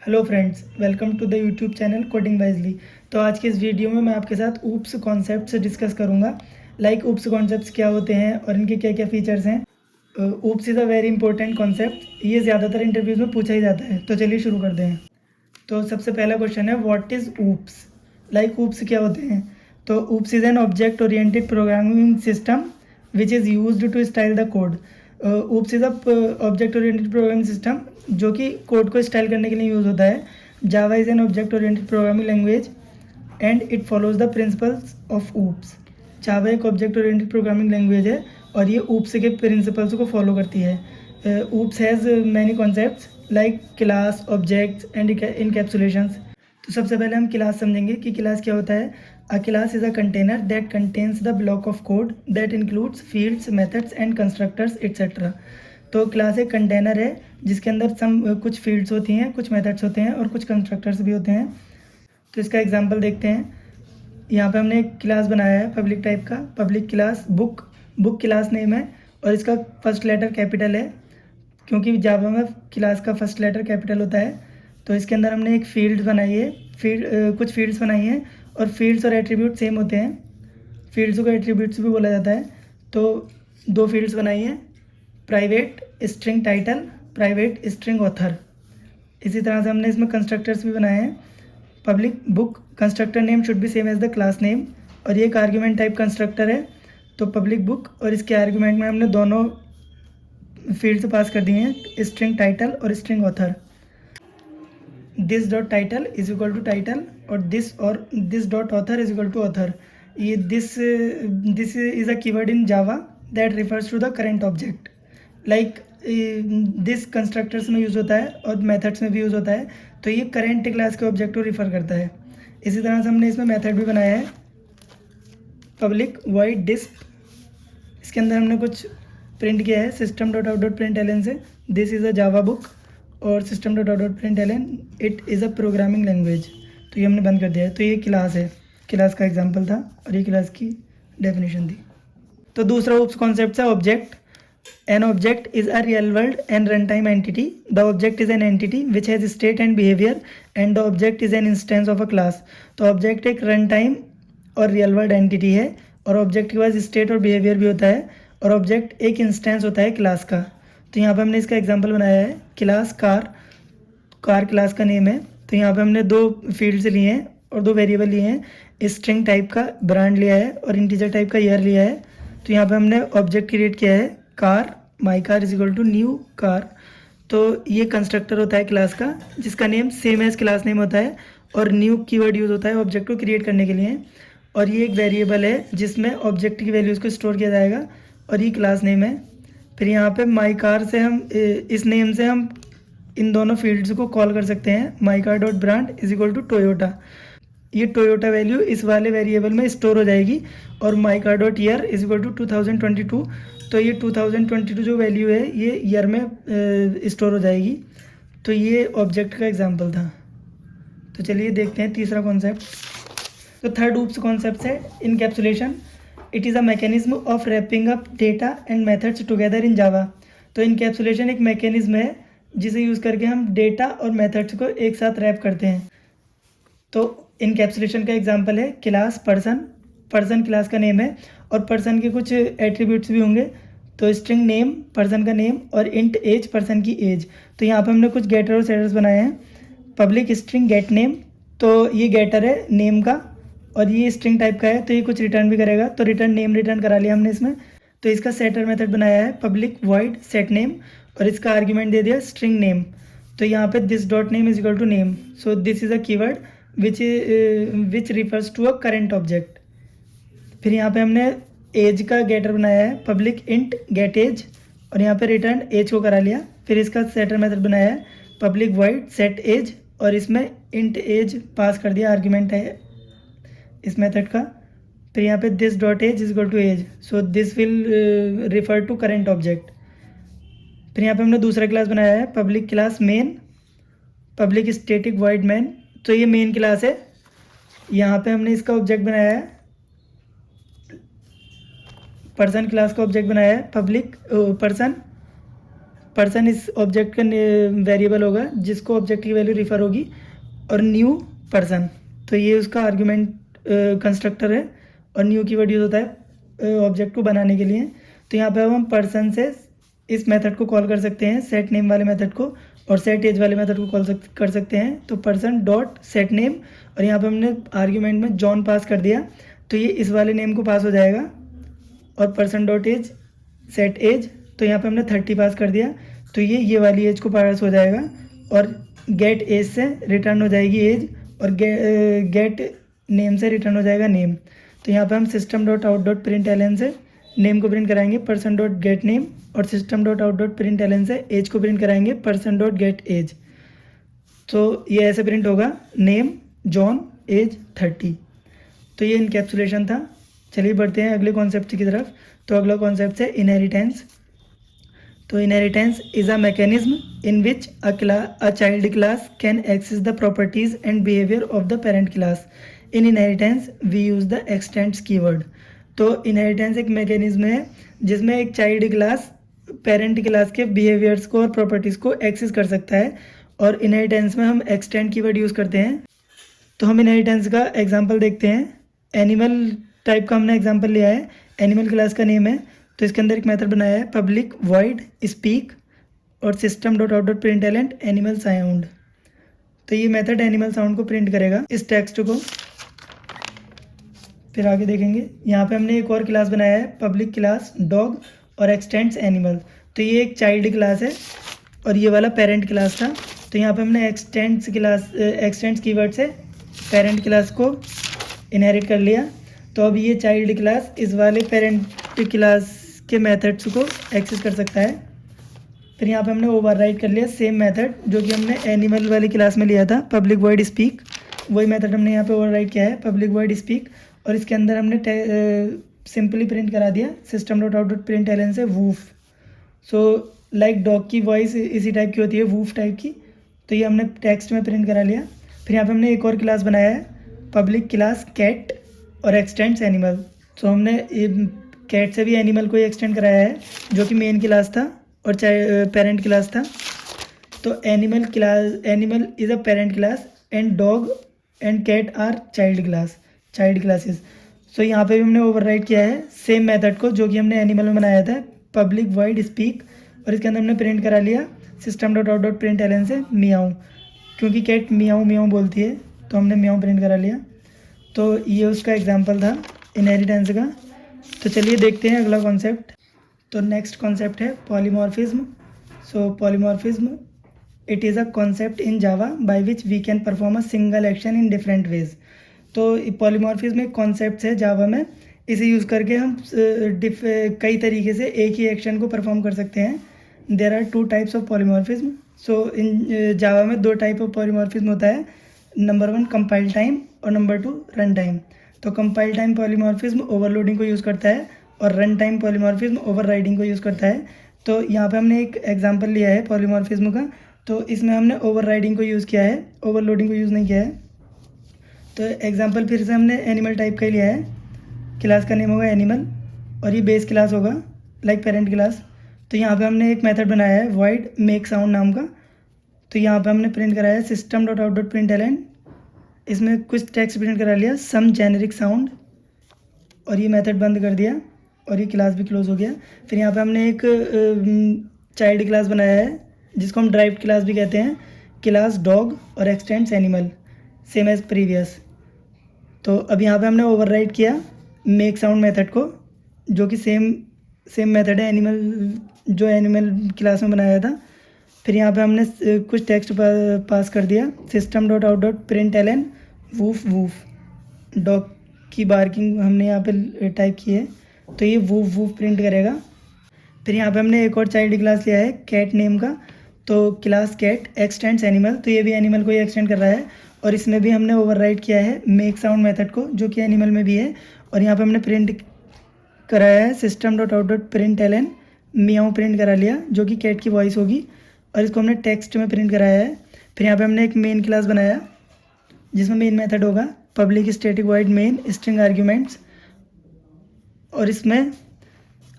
Hello friends, welcome to the YouTube channel Coding Wisely. तो आज के इस वीडियो में मैं आपके साथ ऊप्स कॉन्सेप्ट्स डिस्कस करूंगा। ऊप्स कॉन्सेप्ट्स क्या होते हैं और इनके क्या क्या फीचर्स हैं। OOPs is a very important concept, ये ज़्यादातर इंटरव्यूज़ में पूछा ही जाता है। तो चलिए शुरू करते हैं। तो सबसे पहला क्वेश्चन है, व्हाट इज़ ऊप्स? ऊप्स क्या होते हैं? तो OOPs is an object oriented programming system which is used to style the code. OOPs is a object oriented programming system जो कि कोड को स्टाइल करने के लिए यूज़ होता है। Java is an object oriented programming language and it follows the principles of OOPs. Java एक object oriented programming language है और ये ऊप्स के प्रिंसिपल्स को फॉलो करती है। OOPs has many concepts like class, objects and encapsulations. तो सबसे पहले हम क्लास समझेंगे कि क्लास क्या होता है। अ class is a container that contains the block of code that includes fields, methods and constructors etcetera. तो क्लास एक कंटेनर है जिसके अंदर कुछ फील्ड्स होती हैं, कुछ मेथड्स होते हैं और कुछ कंस्ट्रक्टर्स भी होते हैं। तो इसका एग्जांपल देखते हैं। यहाँ पे हमने एक क्लास बनाया है पब्लिक टाइप का, public class book. Book class name है और इसका फर्स्ट लेटर कैपिटल है क्योंकि जावा में क्लास का फर्स्ट लेटर कैपिटल होता है। तो इसके अंदर हमने एक फील्ड बनाई है, कुछ फील्ड्स बनाई हैं और फील्ड्स और एट्रीब्यूट सेम होते हैं। फील्ड्स को एट्रीब्यूट्स भी बोला जाता है। तो दो फील्ड्स बनाई हैं, private string title, private string author. इसी तरह से हमने इसमें कंस्ट्रक्टर्स भी बनाए हैं। Public book constructor name should be same as the class name और ये एक आर्ग्यूमेंट टाइप कंस्ट्रक्टर है। तो पब्लिक बुक और इसके आर्ग्यूमेंट में हमने दोनों फील्ड्स पास कर दिए हैं, स्ट्रिंग टाइटल और string author. This dot title is equal to title और this dot author is equal to author. ये this is a keyword in Java that refers to the current object. Like this constructors में use होता है और methods में भी use होता है। तो ये करेंट क्लास के ऑब्जेक्ट को रिफ़र करता है। इसी तरह से हमने इसमें मेथड भी बनाया है, पब्लिक वॉइड डिस्प। इसके अंदर हमने कुछ प्रिंट किया है system dot out dot print l n से, this is a Java book और system dot out dot print l n it is a programming language. तो ये हमने बंद कर दिया है। तो ये क्लास है, क्लास का एग्जाम्पल था और ये क्लास की डेफिनेशन थी। तो दूसरा ऊप्स कॉन्सेप्ट है object. An object is a real world and runtime entity. The object is an entity which has state and behavior and the object is an instance of a class. तो object एक run time और real world entity है और object के पास state और behaviour भी होता है और ऑब्जेक्ट एक इंस्टेंस होता है क्लास का। तो यहाँ पे हमने इसका एग्जांपल बनाया है, क्लास कार। कार क्लास का नेम है। तो यहाँ पे हमने दो फील्ड्स लिए हैं और दो वेरिएबल लिए हैं, स्ट्रिंग टाइप का ब्रांड लिया है और इंटीजर टाइप का ईयर लिया है। तो यहाँ पे हमने ऑब्जेक्ट क्रिएट किया है car, my car is equal to new car. तो ये कंस्ट्रक्टर होता है क्लास का जिसका name same as class name होता है और न्यू कीवर्ड यूज़ होता है ऑब्जेक्ट को क्रिएट करने के लिए। और ये एक वेरिएबल है जिसमें ऑब्जेक्ट की वैल्यूज़ को स्टोर किया जाएगा और ये क्लास नेम है। फिर यहाँ पे माई कार से हम इस नेम से हम इन दोनों फील्ड्स को कॉल कर सकते हैं, my car dot brand is equal to Toyota. ये टोयोटा वैल्यू इस वाले वेरिएबल में स्टोर हो जाएगी और my car dot year is equal to 2022। तो ये 2022 जो वैल्यू है ये ईयर में स्टोर हो जाएगी। तो ये ऑब्जेक्ट का एग्जांपल था। तो चलिए देखते हैं तीसरा कॉन्सेप्ट। तो थर्ड ऊप्स कॉन्सेप्ट है encapsulation. It is a mechanism of wrapping up data and methods together in Java. तो इनकैप्सुलेशन एक मैकेनिज्म है जिसे यूज़ करके हम डेटा और मेथड्स को एक साथ रैप करते हैं। तो इनकैप्सुलेशन का एग्जांपल है क्लास पर्सन। पर्सन क्लास का नेम है और पर्सन के कुछ एट्रीब्यूट्स भी होंगे। तो स्ट्रिंग नेम पर्सन का नेम और इंट एज पर्सन की एज। तो यहाँ पे हमने कुछ गेटर और सेटर्स बनाए हैं। पब्लिक स्ट्रिंग गेट नेम, तो ये गेटर है नेम का और ये स्ट्रिंग टाइप का है तो ये कुछ रिटर्न भी करेगा। तो रिटर्न नेम रिटर्न करा लिया हमने इसमें। तो इसका सेटर मेथड बनाया है पब्लिक वॉइड सेट नेम और इसका आर्ग्यूमेंट दे दिया स्ट्रिंग नेम। तो यहाँ पे this dot name is equal to name. So this is a keyword which refers to a current object. फिर यहाँ पे हमने एज का गेटर बनाया है पब्लिक इंट गेट एज और यहाँ पे रिटर्न एज को करा लिया। फिर इसका सेटर मेथड बनाया है पब्लिक वॉइड सेट एज और इसमें इंट एज पास कर दिया, आर्ग्यूमेंट है इस मेथड का। फिर यहाँ पे this dot age is equal to age, so this will refer to current object. फिर यहाँ पे हमने दूसरा क्लास बनाया है public class main, public static void main. तो ये मेन क्लास है। यहाँ पे हमने इसका ऑब्जेक्ट बनाया है, पर्सन क्लास का ऑब्जेक्ट बनाया है पब्लिक पर्सन, पर्सन इस ऑब्जेक्ट का वेरिएबल होगा जिसको ऑब्जेक्ट की वैल्यू रिफ़र होगी, और न्यू पर्सन, तो ये उसका आर्गुमेंट कंस्ट्रक्टर है, और न्यू कीवर्ड यूज होता है ऑब्जेक्ट को बनाने के लिए। तो यहाँ पे अब हम पर्सन से इस मेथड को कॉल कर सकते हैं, सेट नेम वाले मेथड को, और सेट एज वाले मेथड को कॉल कर सकते हैं। तो पर्सन डॉट सेट नेम, और यहाँ पे हमने आर्ग्यूमेंट में जॉन पास कर दिया, तो ये इस वाले नेम को पास हो जाएगा, और person dot age set age, तो यहाँ पे हमने 30 पास कर दिया, तो ये वाली एज को पास हो जाएगा, और गेट एज से रिटर्न हो जाएगी एज, और गेट नेम से रिटर्न हो जाएगा नेम। तो यहाँ पे हम system dot out dot print l n से नेम को प्रिंट कराएंगे पर्सन डॉट गेट नेम, और system dot out dot print l n से एज को प्रिंट कराएंगे पर्सन डॉट गेट एज। तो ये ऐसे प्रिंट होगा, नेम जॉन एज 30। तो ये इनकैप्सुलेशन था। चलिए बढ़ते हैं अगले कॉन्सेप्ट की तरफ। तो अगला कॉन्सेप्ट है इनहेरिटेंस। तो inheritance is a mechanism in which a child class can access the properties and behaviour of the parent class. In inheritance we use the extends keyword. तो इनहेरिटेंस एक मैकेनिज्म है जिसमें एक चाइल्ड क्लास पेरेंट क्लास के behaviours को और properties को access कर सकता है, और इनहेरिटेंस में हम एक्सटेंड कीवर्ड यूज़ करते हैं। तो हम इनहेरिटेंस का एग्जांपल देखते हैं। एनिमल टाइप का हमने एग्जांपल लिया है, एनिमल क्लास का नेम है, तो इसके अंदर एक मेथड बनाया है पब्लिक वॉइड स्पीक और system dot out dot print l n animal sound. तो ये मेथड एनिमल साउंड को प्रिंट करेगा इस टेक्स्ट को। फिर आगे देखेंगे, यहाँ पे हमने एक और क्लास बनाया है पब्लिक क्लास डॉग और एक्सटेंड्स एनिमल। तो ये एक चाइल्ड क्लास है और ये वाला पेरेंट क्लास था। तो यहाँ पे हमने एक्सटेंड्स कीवर्ड से पेरेंट क्लास को इनहेरिट कर लिया। तो अब ये चाइल्ड क्लास इस वाले पेरेंट क्लास के मेथड्स को एक्सेस कर सकता है। फिर यहाँ पे हमने ओवरराइड कर लिया सेम मेथड जो कि हमने एनिमल वाली क्लास में लिया था, पब्लिक वॉइड स्पीक। वही मेथड हमने यहाँ पे ओवरराइड किया है, पब्लिक वॉइड स्पीक, और इसके अंदर हमने सिंपली प्रिंट करा दिया system dot out dot print l n से वूफ। सो लाइक डॉग की वॉइस इसी टाइप की होती है, वूफ टाइप की। तो ये हमने टेक्स्ट में प्रिंट करा लिया। फिर यहाँ पे हमने एक और क्लास बनाया है पब्लिक क्लास कैट और एक्सटेंड्स एनिमल। सो हमने कैट से भी एनिमल को ही एक्सटेंड कराया है जो कि मेन क्लास था और पेरेंट क्लास था। तो animal is a parent class and dog and cat are child classes. So यहाँ पे भी हमने ओवरराइड किया है सेम मेथड को जो कि हमने एनिमल में बनाया था, पब्लिक वॉइड स्पीक, और इसके अंदर हमने प्रिंट करा लिया system dot out dot print l n से मियाऊ, क्योंकि कैट मियाऊ मियाऊ बोलती है तो हमने मियाऊ प्रिंट करा लिया। तो ये उसका एग्जाम्पल था इनहेरिटेंस का। तो चलिए देखते हैं अगला कॉन्सेप्ट। तो नेक्स्ट कॉन्सेप्ट है polymorphism. So polymorphism it is a concept in Java by which we can perform a single action in different ways. तो पॉलीमॉर्फिज्म एक कॉन्सेप्ट है जावा में, इसे यूज़ करके हम कई तरीके से एक ही एक्शन को परफॉर्म कर सकते हैं। There are 2 types of polymorphism. So in Java में 2 टाइप ऑफ पॉलीमॉर्फिज्म होता है, नंबर 1 कंपाइल टाइम और नंबर 2 रन टाइम। तो कंपाइल टाइम पॉलीमॉर्फिज्म ओवरलोडिंग को यूज़ करता है और रन टाइम पॉलीमॉर्फिज्म ओवरराइडिंग को यूज़ करता है। तो यहाँ पे हमने एक एग्जांपल लिया है पॉलीमॉर्फिज्म का, तो इसमें हमने ओवरराइडिंग को यूज़ किया है, ओवरलोडिंग को यूज़ नहीं किया है। तो एग्जांपल फिर से हमने एनिमल टाइप का ही लिया है, क्लास का नेम होगा एनिमल और ये बेस क्लास होगा लाइक पेरेंट क्लास। तो यहाँ पे हमने एक मेथड बनाया है वॉइड मेक साउंड नाम का। तो यहाँ पे हमने प्रिंट कराया है system dot out dot print l n, इसमें कुछ टेक्स्ट प्रिंट करा लिया सम जेनेरिक साउंड, और ये मेथड बंद कर दिया और ये क्लास भी क्लोज हो गया। फिर यहाँ पे हमने एक चाइल्ड क्लास बनाया है जिसको हम ड्राइव्ड क्लास भी कहते हैं, क्लास डॉग और extends animal same as previous. तो अब यहाँ पे हमने ओवरराइड किया मेक साउंड मेथड को जो कि सेम मेथड है जो एनिमल क्लास में बनाया था। फिर यहाँ पे हमने कुछ टेक्स्ट पास कर दिया system dot out dot print l n woof woof. Dog की बार्किंग हमने यहाँ पे टाइप की है तो ये वूफ वूफ प्रिंट करेगा। फिर यहाँ पे हमने एक और चाइल्ड क्लास लिया है कैट नेम का, तो क्लास कैट एक्सटेंड्स एनिमल, तो ये भी एनिमल को ही एक्सटेंड कर रहा है और इसमें भी हमने ओवरराइड किया है मेक साउंड मेथड को जो कि एनिमल में भी है। और यहाँ पे हमने प्रिंट कराया है system dot out dot print l n meow print करा लिया जो कि कैट की वॉइस होगी और इसको हमने टेक्स्ट में प्रिंट कराया है। फिर यहाँ पे हमने एक मेन क्लास बनाया जिसमें मेन मेथड होगा public static void main string arguments, और इसमें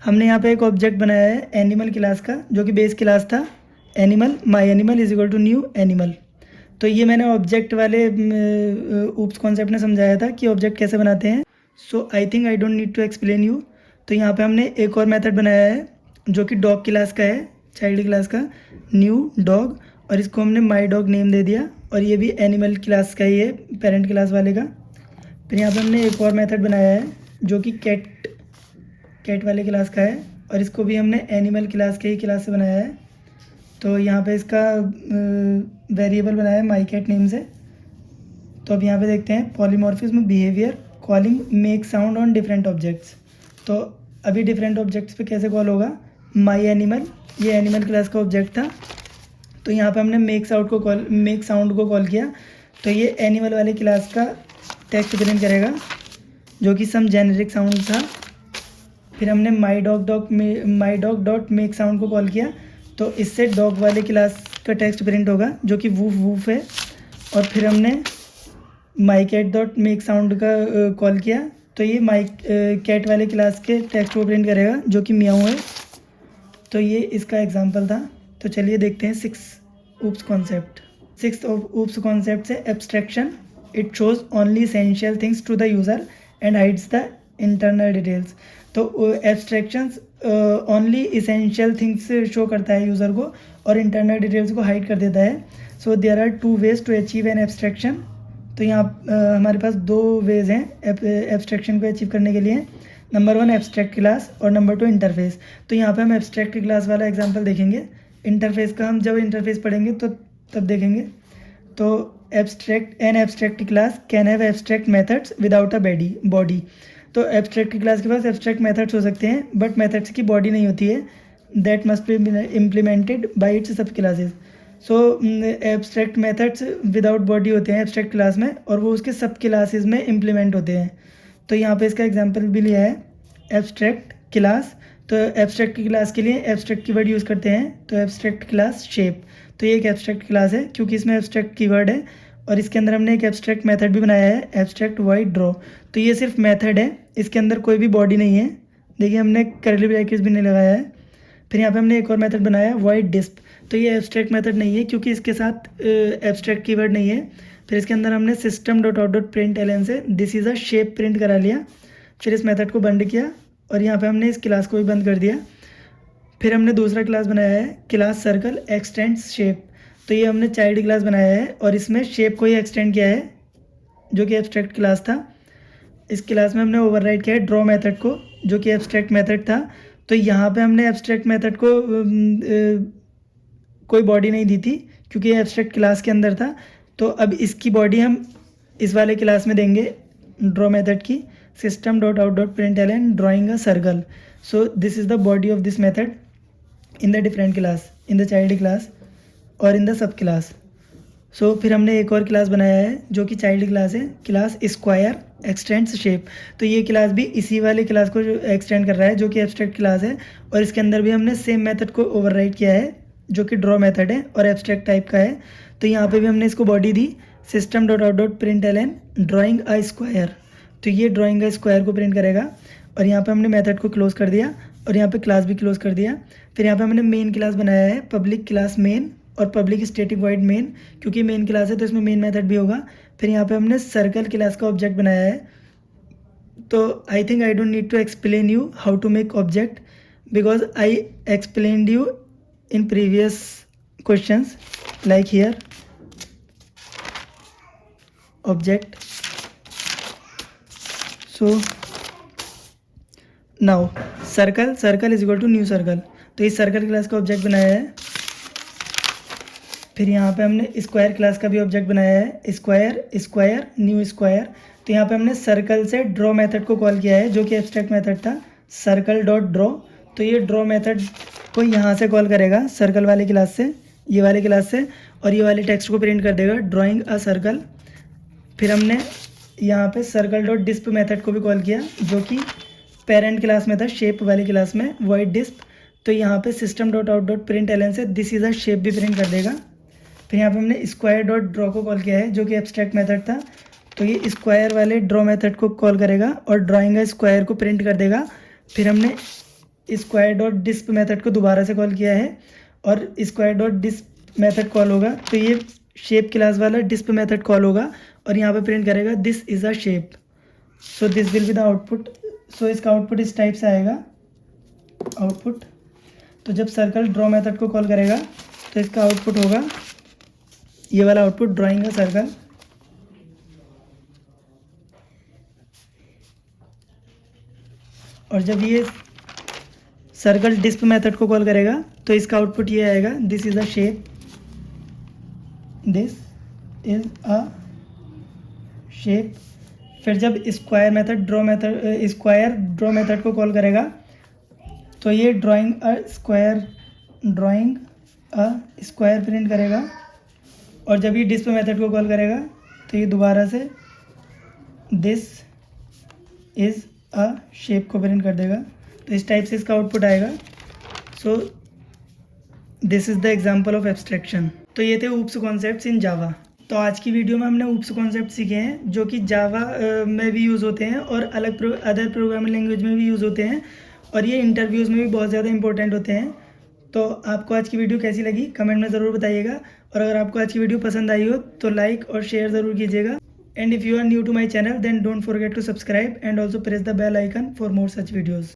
हमने यहाँ पे एक ऑब्जेक्ट बनाया है एनिमल क्लास का, जो कि बेस क्लास था animal, my animal is equal to new animal. तो ये मैंने ऑब्जेक्ट वाले ऊप्स कॉन्सेप्ट ने समझाया था कि ऑब्जेक्ट कैसे बनाते हैं। So I think I don't need to explain you. तो यहाँ पे हमने एक और मेथड बनाया है जो कि डॉग क्लास का है, चाइल्ड क्लास का, न्यू डॉग, और इसको हमने माई डॉग नेम दे दिया, और ये भी एनिमल क्लास का ही है, पेरेंट क्लास वाले का। फिर यहाँ पे हमने एक और मेथड बनाया है जो कि कैट वाले क्लास का है, और इसको भी हमने एनिमल क्लास के ही क्लास से बनाया है। तो यहाँ पे इसका वेरिएबल बनाया है माई कैट नेम से। तो अब यहाँ पे देखते हैं polymorphism, behaviour, calling, make sound on different objects. तो अभी डिफरेंट ऑब्जेक्ट्स पे कैसे कॉल होगा, माई एनिमल, ये एनिमल क्लास का ऑब्जेक्ट था, तो यहाँ पे हमने मेक साउंड को कॉल किया, तो ये एनिमल वाले क्लास का टेक्स्ट प्रिंट करेगा जो कि सम जेनेरिक साउंड था। फिर हमने my dog dot make sound को कॉल किया, तो इससे डॉग वाले क्लास का टेक्स्ट प्रिंट होगा जो कि वूफ वूफ है। और फिर हमने my cat dot make sound का कॉल किया, तो ये माई कैट वाले क्लास के टेक्स्ट को प्रिंट करेगा जो कि म्याऊ है। तो ये इसका एग्जांपल था। तो चलिए देखते हैं सिक्स ऊप्स कॉन्सेप्ट से abstraction, it shows only essential things to the user and hides the internal details. तो abstractions only essential things show करता है यूज़र को और इंटरनल डिटेल्स को हाइड कर देता है। So there are 2 ways to achieve an abstraction. तो यहाँ हमारे पास 2 वेज हैं एब्स्ट्रैक्शन को अचीव करने के लिए। नंबर 1 एब्स्ट्रैक्ट क्लास और नंबर 2 इंटरफेस। तो यहाँ पे हम एब्स्ट्रैक्ट क्लास वाला एग्जांपल देखेंगे, इंटरफेस का हम जब इंटरफेस पढ़ेंगे तो तब देखेंगे। तो an abstract class can have abstract methods without a body. तो एब्स्ट्रैक्ट क्लास के पास एब्स्ट्रैक्ट मेथड्स हो सकते हैं बट मेथड्स की बॉडी नहीं होती है, that must be implemented by it's सब क्लासेस। सो एब्स्ट्रैक्ट मेथड्स विदाउट बॉडी होते हैं एब्स्ट्रैक्ट क्लास में, और वो उसके सब क्लासेस में इम्प्लीमेंट होते हैं। तो यहाँ पे इसका एग्जांपल भी लिया है एब्स्ट्रैक्ट क्लास। तो एब्स्ट्रैक्ट की क्लास के लिए एब्स्ट्रैक्ट कीवर्ड यूज़ करते हैं, तो एब्स्ट्रैक्ट क्लास शेप। तो ये एक एब्स्ट्रैक्ट क्लास है क्योंकि इसमें एब्स्ट्रैक्ट कीवर्ड है, और इसके अंदर हमने एक एब्स्ट्रैक्ट मेथड भी बनाया है एब्स्ट्रैक्ट वाइड ड्रॉ। तो ये सिर्फ मेथड है, इसके अंदर कोई भी बॉडी नहीं है। देखिए हमने करली ब्रैकेट्स भी नहीं लगाया है। फिर यहाँ पे हमने एक और मेथड बनाया वाइड डिस्प। तो ये एब्स्ट्रैक्ट मेथड नहीं है क्योंकि इसके साथ एब्स्ट्रैक्ट कीवर्ड नहीं है। फिर इसके अंदर हमने system dot out dot print l n से this is a shape print करा लिया। फिर इस मेथड को बंद किया और यहाँ पे हमने इस क्लास को भी बंद कर दिया। फिर हमने दूसरा क्लास बनाया है क्लास सर्कल एक्सटेंड्स शेप। तो ये हमने चाइल्ड क्लास बनाया है और इसमें शेप को ही एक्सटेंड किया है जो कि एब्स्ट्रैक्ट क्लास था। इस क्लास में हमने ओवरराइड किया है ड्रॉ मेथड को जो कि एब्स्ट्रैक्ट मेथड था। तो यहाँ पे हमने एब्स्ट्रैक्ट मेथड को कोई बॉडी नहीं दी थी क्योंकि ये एब्स्ट्रैक्ट क्लास के अंदर था। तो अब इसकी बॉडी हम इस वाले क्लास में देंगे ड्रॉ मेथड की, system dot out dot print l n drawing a circle. So this is the body of this method in the different class, in the child class और इन द सब क्लास। सो फिर हमने एक और class बनाया है जो कि चाइल्ड क्लास है, क्लास स्क्वायर एक्सटेंड्स शेप। तो ये क्लास भी इसी वाले क्लास को एक्सटेंड कर रहा है जो कि एब्स्ट्रैक्ट क्लास है, और इसके अंदर भी हमने सेम मेथड को ओवरराइड किया है जो कि ड्रॉ मेथड है और एब्स्ट्रैक्ट टाइप का है। तो यहाँ पे भी हमने इसको बॉडी दी system dot out dot print l n drawing a square. तो ये ड्राइंग अ स्क्वायर को प्रिंट करेगा, और यहाँ पे हमने मेथड को क्लोज कर दिया और यहाँ पे क्लास भी क्लोज कर दिया। फिर यहाँ पे हमने मेन क्लास बनाया है पब्लिक क्लास मेन और पब्लिक स्टैटिक वाइड मेन, क्योंकि मेन क्लास है तो इसमें मेन मेथड भी होगा। फिर यहाँ पे हमने सर्कल क्लास का ऑब्जेक्ट बनाया है। तो I think I don't need to explain you how to make object because I explained you in previous questions like here object. So now circle is equal to new circle. तो इस circle class का object बनाया है। फिर यहाँ पे हमने square class का भी ऑब्जेक्ट बनाया है, स्क्वायर न्यू स्क्वायर। तो यहाँ पे हमने सर्कल से ड्रॉ मेथड को कॉल किया है जो कि एब्स्ट्रैक्ट मेथड था, सर्कल डॉट ड्रॉ। तो ये ड्रॉ मेथड को यहाँ से कॉल करेगा सर्कल वाले क्लास से, ये वाले क्लास से, और ये वाले टेक्स्ट को प्रिंट कर देगा ड्राइंग अ सर्कल। फिर हमने यहाँ पे सर्कल डॉट डिस्प मेथड को भी कॉल किया जो कि पेरेंट क्लास में था, शेप वाली क्लास में, वाइड डिस्प। तो यहाँ पे system dot out dot print l n से दिस इज़ अ शेप भी प्रिंट कर देगा। फिर यहाँ पे हमने स्क्वायर डॉट ड्रॉ को कॉल किया है जो कि एब्स्ट्रैक्ट मेथड था। तो ये स्क्वायर वाले ड्रॉ मेथड को कॉल करेगा और ड्राइंग अ स्क्वायर को प्रिंट कर देगा। फिर हमने स्क्वायर डॉट डिस्प मेथड को दोबारा से कॉल किया है और स्क्वायर डॉट डिस्प मेथड कॉल होगा तो ये शेप क्लास वाला डिस्प मेथड कॉल होगा और यहाँ पे प्रिंट करेगा this is a shape. So this will be the output. So इसका आउटपुट इस टाइप से आएगा आउटपुट। तो जब सर्कल ड्रॉ मेथड को कॉल करेगा तो इसका आउटपुट होगा ये वाला आउटपुट, ड्राइंग अ सर्कल। और जब ये सर्कल डिस्प मेथड को कॉल करेगा तो इसका आउटपुट ये आएगा this is a shape, this is a shape. फिर जब स्क्वायर ड्रॉ मेथड को कॉल करेगा तो ये ड्राइंग अ स्क्वायर प्रिंट करेगा। और जब ये डिस्प मेथड को कॉल करेगा तो ये दोबारा से दिस इज़ अ शेप को प्रिंट कर देगा। तो इस टाइप से इसका आउटपुट आएगा। सो this is the example of abstraction. तो ये थे ऊप्स कॉन्सेप्ट्स इन जावा। तो आज की वीडियो में हमने ऊप्स कॉन्सेप्ट सीखे हैं जो कि जावा में भी यूज़ होते हैं और अदर प्रोग्रामिंग लैंग्वेज में भी यूज़ होते हैं और ये इंटरव्यूज़ में भी बहुत ज़्यादा इंपॉर्टेंट होते हैं। तो आपको आज की वीडियो कैसी लगी कमेंट में ज़रूर बताइएगा और अगर आपको आज की वीडियो पसंद आई हो तो लाइक और शेयर ज़रूर कीजिएगा। And if you are new to my channel then don't forget to subscribe and also press the bell icon for more such videos.